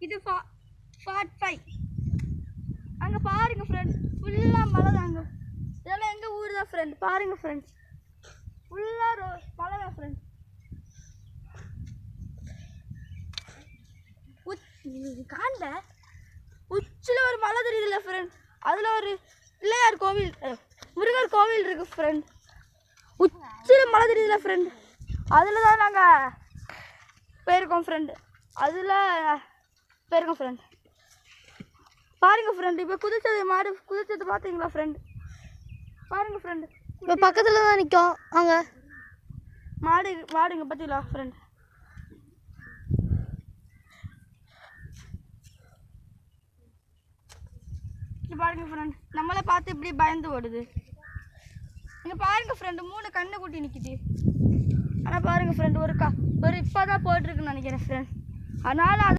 இது 45. அங்கே பாருங்க ஃப்ரெண்ட், ஃபுல்லாக மலை தாங்க. இதெல்லாம் எங்கள் ஊர் தான் ஃப்ரெண்ட். பாருங்க ஃப்ரெண்ட்ஸ், ஃபுல்லாக மலை தான் ஃப்ரெண்ட். காண்ட உச்சில் ஒரு மலை தெரியுதுல்ல ஃப்ரெண்ட், அதில் ஒரு பிள்ளையார் கோவில், முருகர் கோவில் இருக்கு ஃப்ரெண்ட். உச்சில் மலை தெரியுதுல்ல ஃப்ரெண்ட், அதில் தான் நாங்கள் போயிருக்கோம் ஃப்ரெண்ட். அதில் போயிருக்கோம் ஃப்ரெண்ட். பாருங்க ஃப்ரெண்ட், இப்போ மாடு குதிச்சது பார்த்தீங்களா ஃப்ரெண்ட்? பாருங்க ஃப்ரெண்ட், இப்போ பக்கத்தில் தான் நிற்கும். அங்கே மாடுங்க பார்த்தீங்களா ஃப்ரெண்ட்? பாருங்க ஃப்ரெண்ட், நம்மளை பார்த்து இப்படி பயந்து ஓடுது. இங்கே பாருங்க ஃப்ரெண்டு, 3 கண்ணு குட்டி நிற்கிது. ஆனால் பாருங்க ஃப்ரெண்ட், ஒரு இப்போ தான் போயிட்டுருக்குன்னு நினைக்கிறேன் ஃப்ரெண்ட். அதனால்